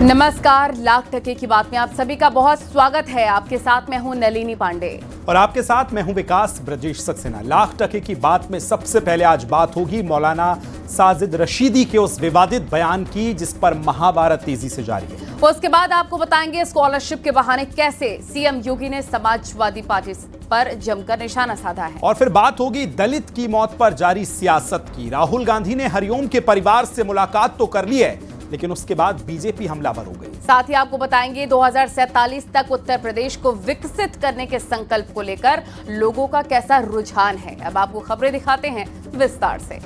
नमस्कार, लाख टके की बात में आप सभी का बहुत स्वागत है। आपके साथ मैं हूं नलिनी पांडे और आपके साथ मैं हूं विकास ब्रजेश सक्सेना। लाख टके की बात में सबसे पहले आज बात होगी मौलाना साजिद रशीदी के उस विवादित बयान की जिस पर महाभारत तेजी से जारी है। उसके बाद आपको बताएंगे स्कॉलरशिप के बहाने कैसे सीएम योगी ने समाजवादी पार्टी पर जमकर निशाना साधा है। और फिर बात होगी दलित की मौत पर जारी सियासत की। राहुल गांधी ने हरिओम के परिवार से मुलाकात तो कर ली है, लेकिन उसके बाद बीजेपी हमलावर हो गई। साथ ही आपको बताएंगे 2047 तक उत्तर प्रदेश को विकसित करने के संकल्प को लेकर लोगों का कैसा रुझान है। अब आपको खबरें दिखाते हैं विस्तार से।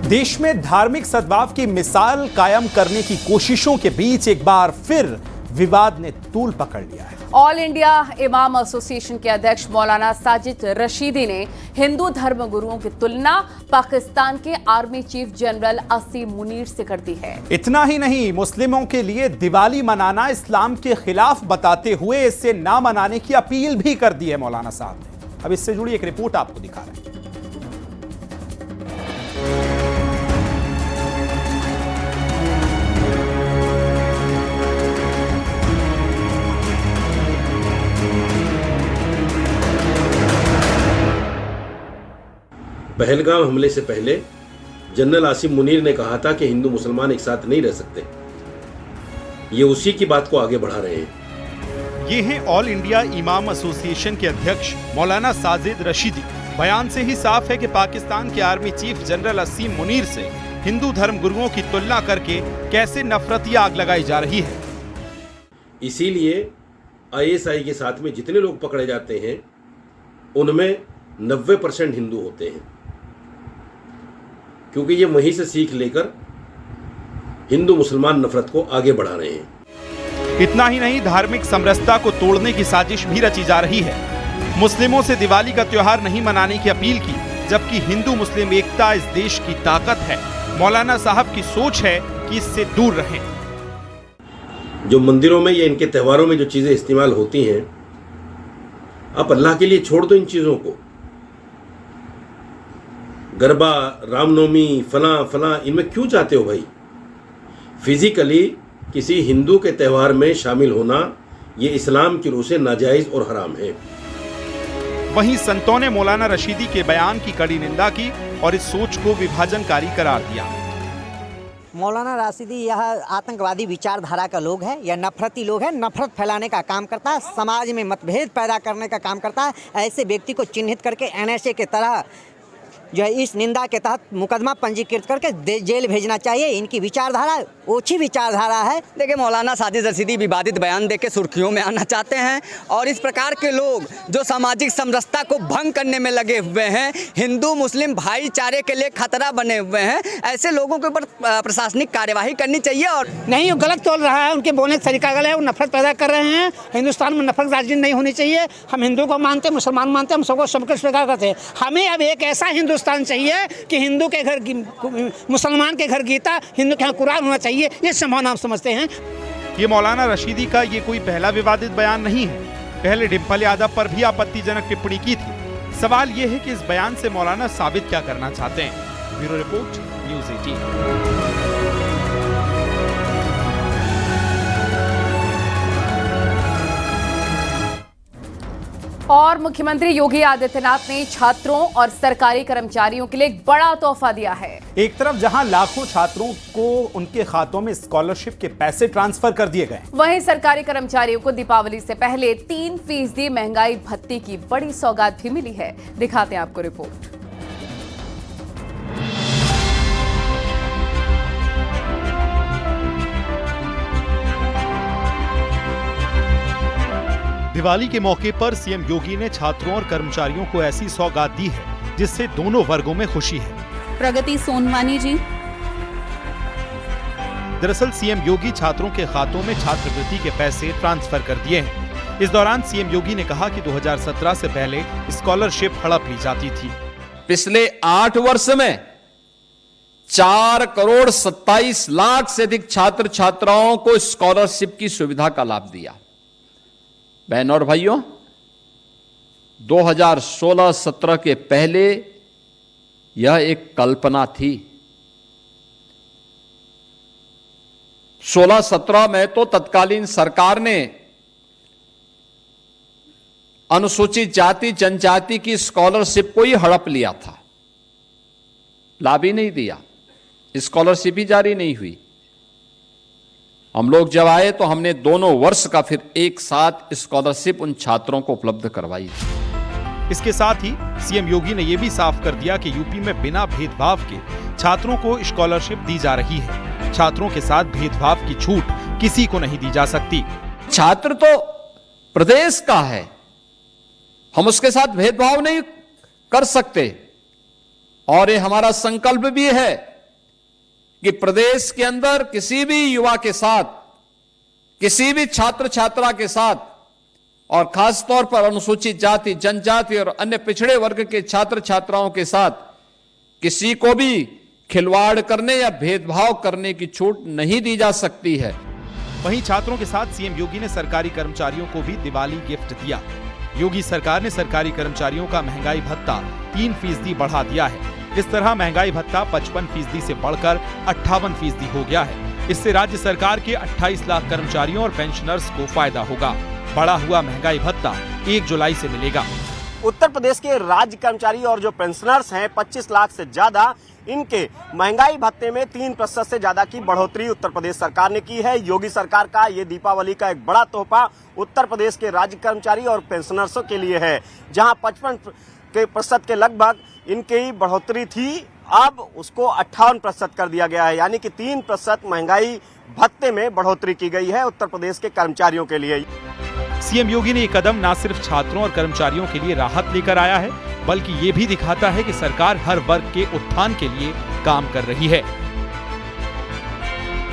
देश में धार्मिक सद्भाव की मिसाल कायम करने की कोशिशों के बीच एक बार फिर विवाद ने तूल पकड़ लिया है। ऑल इंडिया इमाम एसोसिएशन के अध्यक्ष मौलाना साजिद रशीदी ने हिंदू धर्म गुरुओं की तुलना पाकिस्तान के आर्मी चीफ जनरल असीम मुनीर से कर दी है। इतना ही नहीं, मुस्लिमों के लिए दिवाली मनाना इस्लाम के खिलाफ बताते हुए इसे ना मनाने की अपील भी कर दी है मौलाना साहब ने। अब इससे जुड़ी एक रिपोर्ट आपको दिखा रहे हैं। पहलगाम हमले से पहले जनरल आसिम मुनीर ने कहा था कि हिंदू मुसलमान एक साथ नहीं रह सकते। ये उसी की बात को आगे बढ़ा रहे हैं। ये हैं ऑल इंडिया इमाम एसोसिएशन के अध्यक्ष मौलाना साजिद रशीदी। बयान से ही साफ है कि पाकिस्तान के आर्मी चीफ जनरल असीम मुनीर से हिंदू धर्म गुरुओं की तुलना करके कैसे नफरती आग लगाई जा रही है। इसीलिए आईएसआई के साथ में जितने लोग पकड़े जाते हैं उनमें 90% हिंदू होते हैं, क्योंकि ये वहीं से सीख लेकर हिंदू मुसलमान नफरत को आगे बढ़ा रहे हैं। इतना ही नहीं, धार्मिक समरसता को तोड़ने की साजिश भी रची जा रही है। मुस्लिमों से दिवाली का त्योहार नहीं मनाने की अपील की, जबकि हिंदू मुस्लिम एकता इस देश की ताकत है। मौलाना साहब की सोच है कि इससे दूर रहें। जो मंदिरों में या इनके त्योहारों में जो चीजें इस्तेमाल होती हैं, आप अल्लाह के लिए छोड़ दो इन चीजों को। गरबा, रामनवमी, फला फला, इनमें क्यों चाहते हो भाई? फिजिकली किसी हिंदू के त्यौहार में शामिल होना ये इस्लाम की रूह से नाजायज और हराम है। वहीं संतों ने मौलाना रशीदी के बयान की कड़ी निंदा की और इस सोच को विभाजनकारी करार दिया। मौलाना रशीदी यह आतंकवादी विचारधारा का लोग है या नफरती लोग है, नफरत फैलाने का काम करता है, समाज में मतभेद पैदा करने का काम करता है। ऐसे व्यक्ति को चिन्हित करके एनएसए के तरह जो है इस निंदा के तहत मुकदमा पंजीकृत करके जेल भेजना चाहिए। इनकी विचारधारा ओछी विचारधारा है। देखिए, मौलाना साजिद रशीदी विवादित बयान देके सुर्खियों में आना चाहते हैं और इस प्रकार के लोग जो सामाजिक समरसता को भंग करने में लगे हुए हैं, हिंदू मुस्लिम भाईचारे के लिए खतरा बने हुए हैं, ऐसे लोगों के ऊपर प्रशासनिक कार्यवाही करनी चाहिए। और नहीं, वो गलत बोल रहा है, उनके बोलने का तरीका गलत है, वो नफरत पैदा कर रहे हैं। हिंदुस्तान में नफरत राजनीति नहीं होनी चाहिए। हम हिंदू को मानते हैं, मुसलमान मानते हैं, हम सबको सबके स्वीकार करते हैं। हमें अब एक ऐसा हिंदुस्तान चाहिए कि हिंदू के घर मुसलमान के घर गीता, हिंदू के घर कुरान होना चाहिए। ये संभावना हम समझते हैं। ये मौलाना रशीदी का ये कोई पहला विवादित बयान नहीं है। पहले डिंपल यादव पर भी आपत्तिजनक टिप्पणी की थी। सवाल ये है कि इस बयान से मौलाना साबित क्या करना चाहते हैं। Bureau report, news 18। और मुख्यमंत्री योगी आदित्यनाथ ने छात्रों और सरकारी कर्मचारियों के लिए एक बड़ा तोहफा दिया है। एक तरफ जहां लाखों छात्रों को उनके खातों में स्कॉलरशिप के पैसे ट्रांसफर कर दिए गए, वहीं सरकारी कर्मचारियों को दीपावली से पहले 3% महंगाई भत्ते की बड़ी सौगात भी मिली है। दिखाते हैं आपको रिपोर्ट। दिवाली के मौके पर सीएम योगी ने छात्रों और कर्मचारियों को ऐसी सौगात दी है जिससे दोनों वर्गों में खुशी है। प्रगति सोनवानी जी। दरअसल सीएम योगी छात्रों के खातों में छात्रवृत्ति के पैसे ट्रांसफर कर दिए हैं। इस दौरान सीएम योगी ने कहा कि 2017 से पहले स्कॉलरशिप हड़प ली जाती थी। पिछले 8 वर्ष में 4,27,00,000 से अधिक छात्र छात्राओं को स्कॉलरशिप की सुविधा का लाभ दिया। बहनों और भाइयों, 2016-17 के पहले यह एक कल्पना थी। 16-17 में तो तत्कालीन सरकार ने अनुसूचित जाति जनजाति की स्कॉलरशिप को ही हड़प लिया था, लाभ ही नहीं दिया, स्कॉलरशिप ही जारी नहीं हुई। हम लोग जब आए तो हमने दोनों वर्ष का फिर एक साथ स्कॉलरशिप उन छात्रों को उपलब्ध करवाई। इसके साथ ही सीएम योगी ने यह भी साफ कर दिया कि यूपी में बिना भेदभाव के छात्रों को स्कॉलरशिप दी जा रही है। छात्रों के साथ भेदभाव की छूट किसी को नहीं दी जा सकती। छात्र तो प्रदेश का है, हम उसके साथ भेदभाव नहीं कर सकते। और ये हमारा संकल्प भी है कि प्रदेश के अंदर किसी भी युवा के साथ, किसी भी छात्र छात्रा के साथ, और खासतौर पर अनुसूचित जाति जनजाति और अन्य पिछड़े वर्ग के छात्र छात्राओं के साथ किसी को भी खिलवाड़ करने या भेदभाव करने की छूट नहीं दी जा सकती है। वहीं छात्रों के साथ सीएम योगी ने सरकारी कर्मचारियों को भी दिवाली गिफ्ट दिया। योगी सरकार ने सरकारी कर्मचारियों का महंगाई भत्ता 3% बढ़ा दिया है। इस तरह महंगाई भत्ता 55% से बढ़कर 58% हो गया है। इससे राज्य सरकार के 28 लाख कर्मचारियों और पेंशनर्स को फायदा होगा। बढ़ा हुआ महंगाई भत्ता 1 जुलाई से मिलेगा। उत्तर प्रदेश के राज्य कर्मचारी और जो पेंशनर्स हैं 25 लाख से ज्यादा, इनके महंगाई भत्ते में 3% से ज्यादा की बढ़ोतरी उत्तर प्रदेश सरकार ने की है। योगी सरकार का ये दीपावली का एक बड़ा तोहफा उत्तर प्रदेश के राज्य कर्मचारी और पेंशनर्सों के लिए है। जहां 55% के लगभग इनकी बढ़ोतरी थी, अब उसको 58% कर दिया गया है, यानी कि 3% महंगाई भत्ते में बढ़ोतरी की गई है उत्तर प्रदेश के कर्मचारियों के लिए। सीएम योगी ने ये कदम न सिर्फ छात्रों और कर्मचारियों के लिए राहत लेकर आया है, बल्कि ये भी दिखाता है कि सरकार हर वर्ग के उत्थान के लिए काम कर रही है।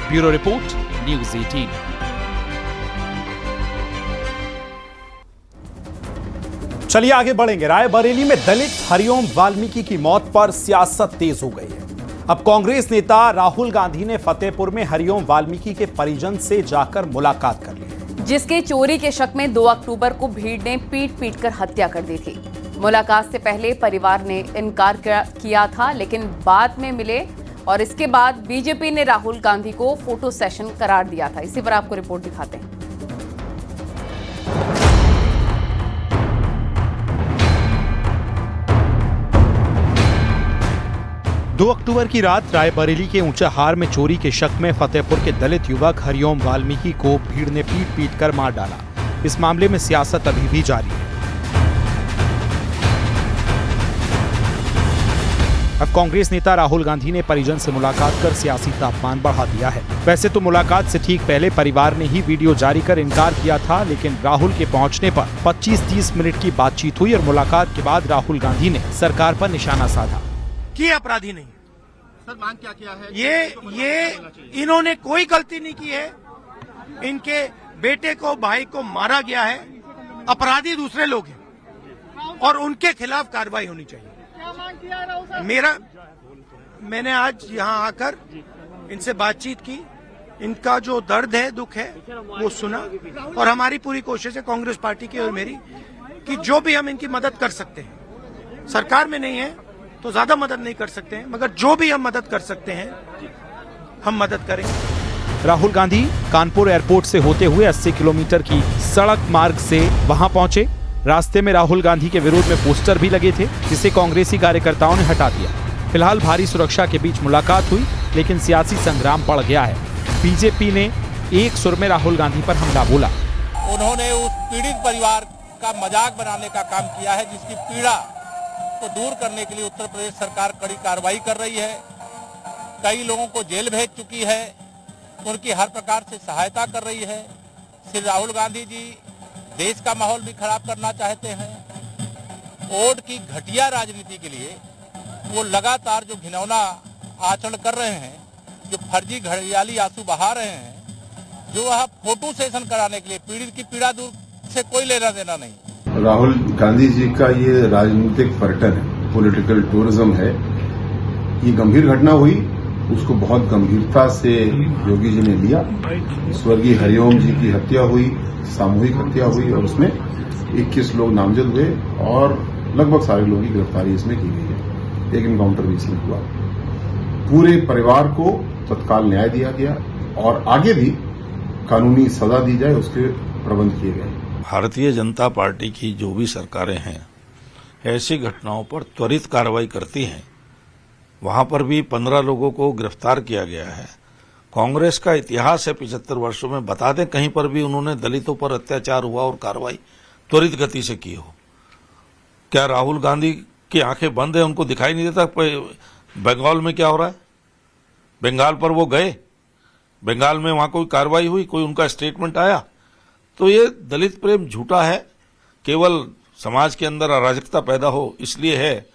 Bureau report, news 18। चलिए आगे बढ़ेंगे। रायबरेली में दलित हरिओम वाल्मीकि की मौत पर सियासत तेज हो गई है। अब कांग्रेस नेता राहुल गांधी ने फतेहपुर में हरिओम वाल्मीकि के परिजन से जाकर मुलाकात कर ली, जिसके चोरी के शक में 2 अक्टूबर को भीड़ ने पीट कर हत्या कर दी थी। मुलाकात से पहले परिवार ने इनकार किया था, लेकिन बाद में मिले और इसके बाद बीजेपी ने राहुल गांधी को फोटो सेशन करार दिया था। इसी पर आपको रिपोर्ट दिखाते हैं। 2 अक्टूबर की रात रायबरेली के ऊंचाहार में चोरी के शक में फतेहपुर के दलित युवक हरिओम वाल्मीकि को भीड़ ने पीट कर मार डाला। इस मामले में सियासत अभी भी जारी है। अब कांग्रेस नेता राहुल गांधी ने परिजन से मुलाकात कर सियासी तापमान बढ़ा दिया है। वैसे तो मुलाकात से ठीक पहले परिवार ने ही वीडियो जारी कर इनकार किया था, लेकिन राहुल के पहुंचने पर 25-30 मिनट की बातचीत हुई और मुलाकात के बाद राहुल गांधी ने सरकार पर निशाना साधा। कि अपराधी नहीं सर, मांग क्या किया है? ये इन्होंने कोई गलती नहीं की है। इनके बेटे को, भाई को मारा गया है। अपराधी दूसरे लोग हैं और उनके खिलाफ कार्रवाई होनी चाहिए। क्या मांग किया मैंने आज यहाँ आकर इनसे बातचीत की, इनका जो दर्द है, दुख है, वो सुना और हमारी पूरी कोशिश है कांग्रेस पार्टी की और मेरी कि जो भी हम इनकी मदद कर सकते हैं, सरकार में नहीं है तो ज्यादा मदद नहीं कर सकते हैं, मगर जो भी हम मदद कर सकते हैं हम मदद करेंगे। राहुल गांधी कानपुर एयरपोर्ट से होते हुए 80 किलोमीटर की सड़क मार्ग से वहां पहुंचे। रास्ते में राहुल गांधी के विरोध में पोस्टर भी लगे थे, जिसे कांग्रेसी कार्यकर्ताओं ने हटा दिया। फिलहाल भारी सुरक्षा के बीच मुलाकात हुई, लेकिन सियासी संग्राम बढ़ गया है। बीजेपी ने एक सुर में राहुल गांधी पर हमला बोला। उन्होंने उस पीड़ित परिवार का मजाक बनाने का काम किया है, जिसकी पीड़ा को दूर करने के लिए उत्तर प्रदेश सरकार कड़ी कार्रवाई कर रही है। कई लोगों को जेल भेज चुकी है, उनकी हर प्रकार से सहायता कर रही है। श्री राहुल गांधी जी देश का माहौल भी खराब करना चाहते हैं। वोट की घटिया राजनीति के लिए वो लगातार जो घिनौना आचरण कर रहे हैं, जो फर्जी घड़ियाली आंसू बहा रहे हैं, जो वह फोटो सेशन कराने के लिए पीड़ित की पीड़ा दूर से कोई लेना देना नहीं। राहुल गांधी जी का ये राजनीतिक पर्यटन है, पॉलिटिकल टूरिज्म है। ये गंभीर घटना हुई, उसको बहुत गंभीरता से योगी जी ने लिया। स्वर्गीय हरिओम जी की हत्या हुई, सामूहिक हत्या हुई और उसमें 21 लोग नामजद हुए और लगभग सारे लोगों की गिरफ्तारी इसमें की गई है। एक इनकाउंटर बीच में हुआ। पूरे परिवार को तत्काल न्याय दिया गया और आगे भी कानूनी सजा दी जाए उसके प्रबंध किए गए। भारतीय जनता पार्टी की जो भी सरकारें हैं ऐसी घटनाओं पर त्वरित कार्रवाई करती हैं। वहां पर भी 15 लोगों को गिरफ्तार किया गया है। कांग्रेस का इतिहास है 75 वर्षों में, बता दें कहीं पर भी उन्होंने दलितों पर अत्याचार हुआ और कार्रवाई त्वरित गति से की हो? क्या राहुल गांधी की आंखें बंद है, उनको दिखाई नहीं देता बंगाल में क्या हो रहा है? बंगाल पर वो गए, बंगाल में वहां कोई कार्रवाई हुई, कोई उनका स्टेटमेंट आया? तो ये दलित प्रेम झूठा है, केवल समाज के अंदर अराजकता पैदा हो इसलिए है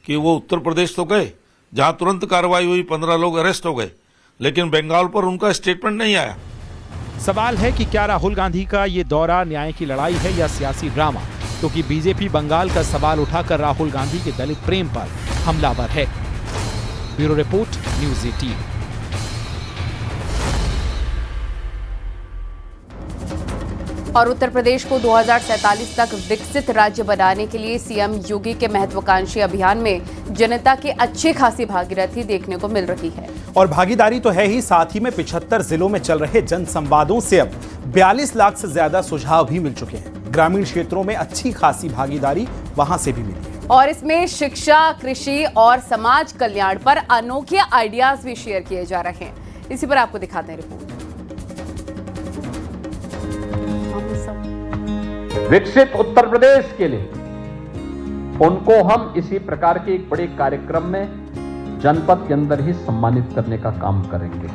कि वो उत्तर प्रदेश तो गए जहां तुरंत कार्रवाई हुई, 15 लोग अरेस्ट हो गए, लेकिन बंगाल पर उनका स्टेटमेंट नहीं आया। सवाल है कि क्या राहुल गांधी का ये दौरा न्याय की लड़ाई है या सियासी ड्रामा, क्योंकि बीजेपी बंगाल का सवाल उठाकर राहुल गांधी के दलित प्रेम पर हमलावर है। Bureau report, news 18। और उत्तर प्रदेश को 2047 तक विकसित राज्य बनाने के लिए सीएम योगी के महत्वाकांक्षी अभियान में जनता की अच्छी खासी भागीरथी देखने को मिल रही है। और भागीदारी तो है ही, साथ ही में 75 जिलों में चल रहे जन संवादों से अब 42 लाख से ज्यादा सुझाव भी मिल चुके हैं। ग्रामीण क्षेत्रों में अच्छी खासी भागीदारी वहां से भी मिली है। और इसमें शिक्षा, कृषि और समाज कल्याण पर अनोखे आइडियाज भी शेयर किए जा रहे हैं। इसी पर आपको दिखाते हैं रिपोर्ट। विकसित उत्तर प्रदेश के लिए उनको हम इसी प्रकार के एक बड़े कार्यक्रम में जनपद के अंदर ही सम्मानित करने का काम करेंगे।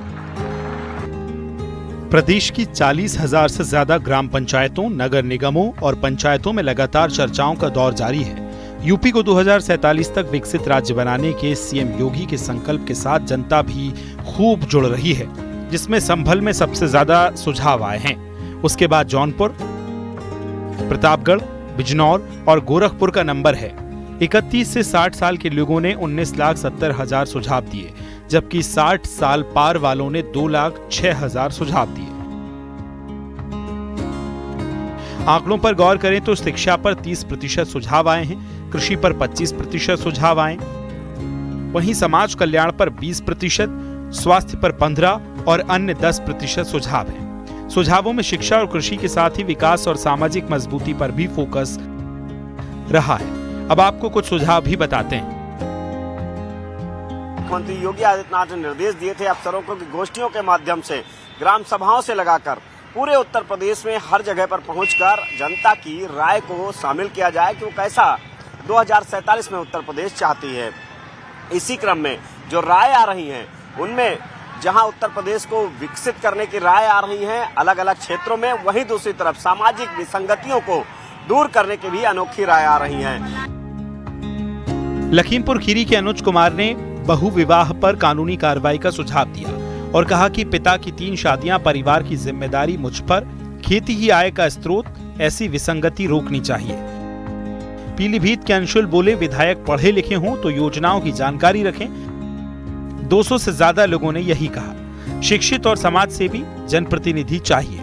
प्रदेश की 40,000 से ज्यादा ग्राम पंचायतों, नगर निगमों और पंचायतों में लगातार चर्चाओं का दौर जारी है। यूपी को 2047 तक विकसित राज्य बनाने के सीएम योगी के संकल्प के साथ जनता भी खूब जुड़ रही है, जिसमें संभल में सबसे ज्यादा सुझाव आए हैं। उसके बाद जौनपुर, प्रतापगढ़, बिजनौर और गोरखपुर का नंबर है। 31 से 60 साल के लोगों ने 19,70,000 सुझाव दिए, जबकि 60 साल पार वालों ने 2,06,000 सुझाव दिए। आंकड़ों पर गौर करें तो शिक्षा पर 30% सुझाव आए हैं, कृषि पर 25% सुझाव आए, वहीं समाज कल्याण पर 20%, स्वास्थ्य पर 15% और अन्य 10% सुझाव हैं। सुझावों में शिक्षा और कृषि के साथ ही विकास और सामाजिक मजबूती पर भी फोकस रहा है। अब आपको कुछ सुझाव भी बताते हैं। मुख्यमंत्री योगी आदित्यनाथ ने निर्देश दिए थे अफसरों को कि गोष्ठियों के माध्यम से, ग्राम सभाओं से लगाकर पूरे उत्तर प्रदेश में हर जगह पर पहुंचकर जनता की राय को शामिल किया जाए कि वो कैसा 2047 में उत्तर प्रदेश चाहती है। इसी क्रम में जो राय आ रही है उनमें जहां उत्तर प्रदेश को विकसित करने की राय आ रही है अलग अलग क्षेत्रों में, वहीं दूसरी तरफ सामाजिक विसंगतियों को दूर करने की भी अनोखी राय आ रही है। लखीमपुर खीरी के अनुज कुमार ने बहु विवाह पर कानूनी कार्रवाई का सुझाव दिया और कहा कि पिता की 3 शादियां परिवार की जिम्मेदारी मुझ पर, खेती ही आय का स्रोत, ऐसी विसंगति रोकनी चाहिए। पीलीभीत के अंशुल बोले, विधायक पढ़े लिखे हों तो योजनाओं की जानकारी रखें। 200 से ज्यादा लोगों ने यही कहा। शिक्षित और समाज सेवी जनप्रतिनिधि चाहिए।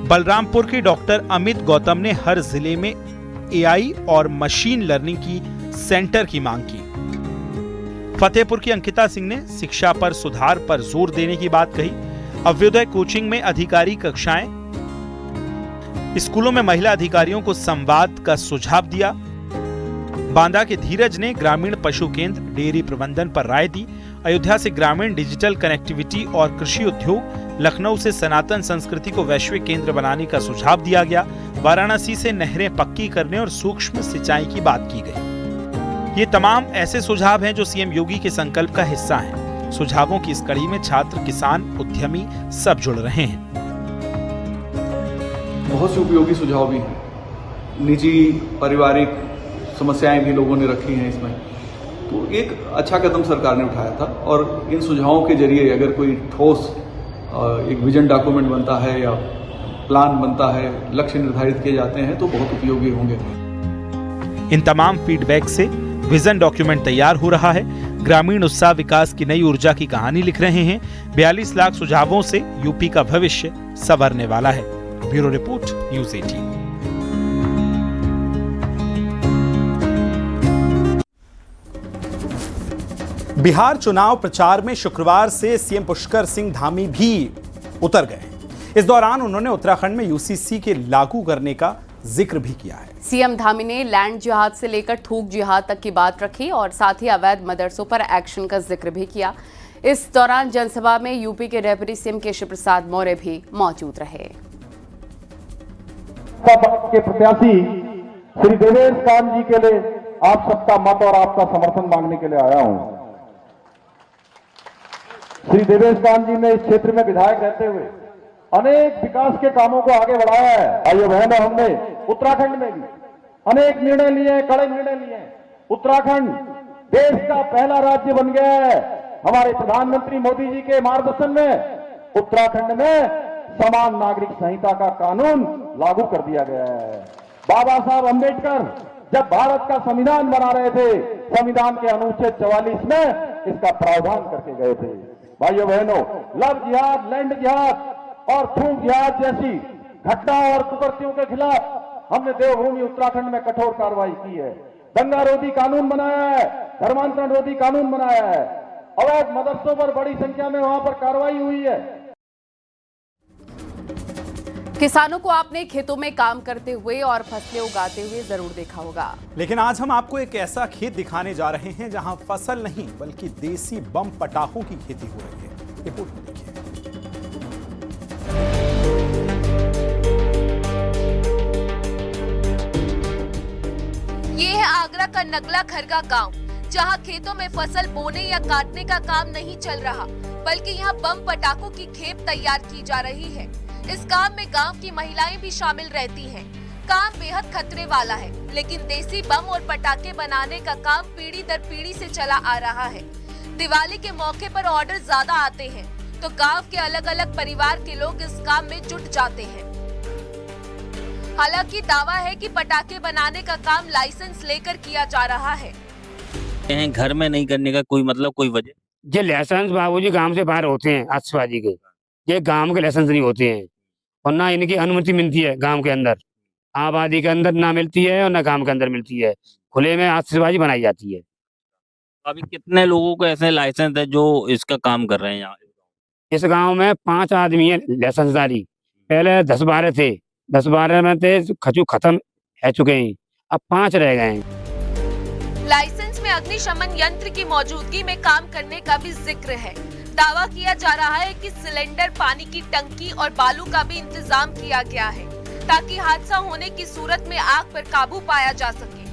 बलरामपुर के डॉक्टर अमित गौतम ने हर जिले में एआई और मशीन लर्निंग की सेंटर की मांग की। फतेहपुर की अंकिता सिंह ने शिक्षा पर सुधार पर जोर देने की बात कही। अभ्युदय कोचिंग में अधिकारी कक्षाएं, स्कूलों में महिला अधिकारियों को संवाद का सुझाव दिया। बांदा के धीरज ने ग्रामीण पशु केंद्र, डेयरी प्रबंधन पर राय दी। अयोध्या से ग्रामीण डिजिटल कनेक्टिविटी और कृषि उद्योग, लखनऊ से सनातन संस्कृति को वैश्विक केंद्र बनाने का सुझाव दिया गया। वाराणसी से नहरें पक्की करने और सूक्ष्म सिंचाई की बात की गई। ये तमाम ऐसे सुझाव हैं जो सीएम योगी के संकल्प का हिस्सा हैं। सुझावों की इस कड़ी में छात्र, किसान, उद्यमी सब जुड़ रहे हैं। बहुत से उपयोगी सुझाव भी हैं। निजी पारिवारिक समस्याएं भी लोगों ने रखी हैं इसमें, तो एक अच्छा कदम सरकार ने उठाया था। और इन सुझावों के जरिए अगर कोई ठोस एक विजन डॉक्यूमेंट बनता है या प्लान बनता है, लक्ष्य निर्धारित किए जाते हैं तो बहुत उपयोगी होंगे। इन तमाम फीडबैक से विजन डॉक्यूमेंट तैयार हो रहा है। ग्रामीण उत्साह विकास की नई ऊर्जा की कहानी लिख रहे हैं। 42 लाख सुझावों से यूपी का भविष्य संवरने वाला है। Bureau report, news 18। बिहार चुनाव प्रचार में शुक्रवार से सीएम पुष्कर सिंह धामी भी उतर गए हैं। इस दौरान उन्होंने उत्तराखंड में यूसीसी के लागू करने का जिक्र भी किया है। सीएम धामी ने लैंड जिहाद से लेकर थूक जिहाद तक की बात रखी और साथ ही अवैध मदरसों पर एक्शन का जिक्र भी किया। इस दौरान जनसभा में यूपी के डेप्यूटी सीएम केशव प्रसाद मौर्य भी मौजूद रहे। के प्रत्याशी श्री देवेश कांत जी के लिए आप सबका मत और आपका समर्थन मांगने के लिए आया हूं। श्री देवेश कांत जी ने इस क्षेत्र में विधायक रहते हुए अनेक विकास के कामों को आगे बढ़ाया है। भाइयों बहनों, हमने उत्तराखंड में भी अनेक निर्णय लिए, कड़े निर्णय लिए। उत्तराखंड देश का पहला राज्य बन गया है। हमारे प्रधानमंत्री मोदी जी के मार्गदर्शन में उत्तराखंड में समान नागरिक संहिता का कानून लागू कर दिया गया है। बाबा साहब अंबेडकर जब भारत का संविधान बना रहे थे, संविधान के अनुच्छेद 44 में इसका प्रावधान करके गए थे। भाइयों बहनों, लव जिहाद, लैंड जिहाद और थूक जिहाद जैसी घटनाओं और कुकृतियों के खिलाफ हमने देवभूमि उत्तराखंड में कठोर कार्रवाई की है। दंगा रोधी कानून बनाया है, धर्मांतरण रोधी कानून बनाया है। अवैध मदरसों पर बड़ी संख्या में वहां पर कार्रवाई हुई है। किसानों को आपने खेतों में काम करते हुए और फसलें उगाते हुए जरूर देखा होगा, लेकिन आज हम आपको एक ऐसा खेत दिखाने जा रहे हैं जहां फसल नहीं बल्कि देसी बम पटाखों की खेती हो रही है। रिपोर्ट में देखिए। ये है आगरा का नगला खरगा गांव, जहां खेतों में फसल बोने या काटने का काम नहीं चल रहा, बल्कि यहां बम पटाखों की खेप तैयार की जा रही है। इस काम में गांव की महिलाएं भी शामिल रहती हैं। काम बेहद खतरे वाला है, लेकिन देसी बम और पटाखे बनाने का काम पीढ़ी दर पीढ़ी से चला आ रहा है। दिवाली के मौके पर ऑर्डर ज्यादा आते हैं, तो गांव के अलग अलग परिवार के लोग इस काम में जुट जाते हैं। हालांकि दावा है कि पटाखे बनाने का काम लाइसेंस लेकर किया जा रहा है। घर में नहीं करने का कोई मतलब, कोई वजह? ये लाइसेंस बाबूजी गांव से बाहर होते हैं, आतिशबाजी के। ये गांव के लाइसेंस नहीं होते हैं और ना इनकी अनुमति मिलती है गांव के अंदर। आबादी के अंदर ना मिलती है और ना गांव के अंदर मिलती है। खुले में आतिशबाजी बनाई जाती है। अभी कितने लोगों को ऐसे लाइसेंस है जो इसका काम कर रहे हैं यहाँ? इस गांव में 5 आदमी है लाइसेंसदारी। पहले 10-12 थे, 10-12 में थे, खत्म है चुके हैं, अब 5 रह गए हैं। लाइसेंस में अग्निशमन यंत्र की मौजूदगी में काम करने का भी जिक्र है। दावा किया जा रहा है कि सिलेंडर, पानी की टंकी और बालू का भी इंतजाम किया गया है, ताकि हादसा होने की सूरत में आग पर काबू पाया जा सके।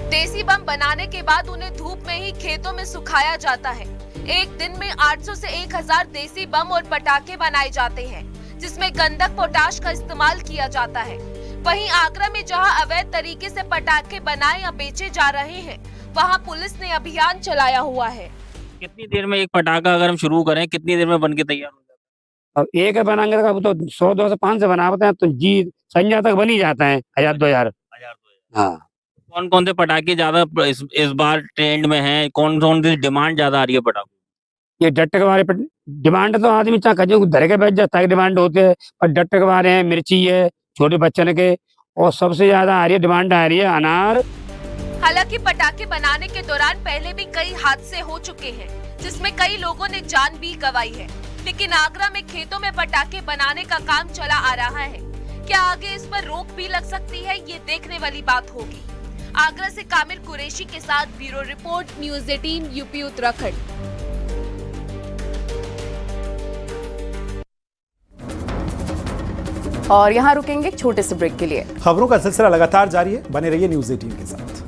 देसी बम बनाने के बाद उन्हें धूप में ही खेतों में सुखाया जाता है। एक दिन में 800 से 1000 देसी बम और पटाखे बनाए जाते हैं, जिसमें गंधक पोटाश का इस्तेमाल किया जाता है। वहीं आगरा में जहां अवैध तरीके से पटाखे बनाए या बेचे जा रहे हैं, वहां पुलिस ने अभियान चलाया हुआ है। कितनी देर में एक पटाखा अगर हम शुरू करें, कितनी देर में बनके तैयार हो जाता है? अब एक बनाएंगे तो 100, 200, 500 बनाते हैं तो जी संध्या तक बन ही जाता है। 1000-2000। हाँ। कौन कौन से पटाखे ज्यादा इस बार ट्रेंड में हैं? कौन कौन सी डिमांड ज्यादा आ रही है पटाखों? ये डट्टे के बारे पर डिमांड तो आदमी चाहे कहीं धर के बैठ जाता है, डिमांड होते हैं। पर डट्टे के बारे हैं, मिर्ची है, छोटे बच्चन के, और सबसे ज्यादा आ रही है डिमांड आ रही है अनार। हालांकि पटाखे बनाने के दौरान पहले भी कई हादसे हो चुके हैं, जिसमें कई लोगों ने जान भी गंवाई है। लेकिन आगरा में खेतों में पटाखे बनाने का काम चला आ रहा है। क्या आगे इस पर रोक भी लग सकती है, ये देखने वाली बात होगी। आगरा से कामिल कुरैशी के साथ bureau report, news 18 UP Uttarakhand. और यहाँ रुकेंगे छोटे से ब्रेक के लिए। खबरों का सिलसिला लगातार जारी है, बने रहिए न्यूज़ 18 के साथ।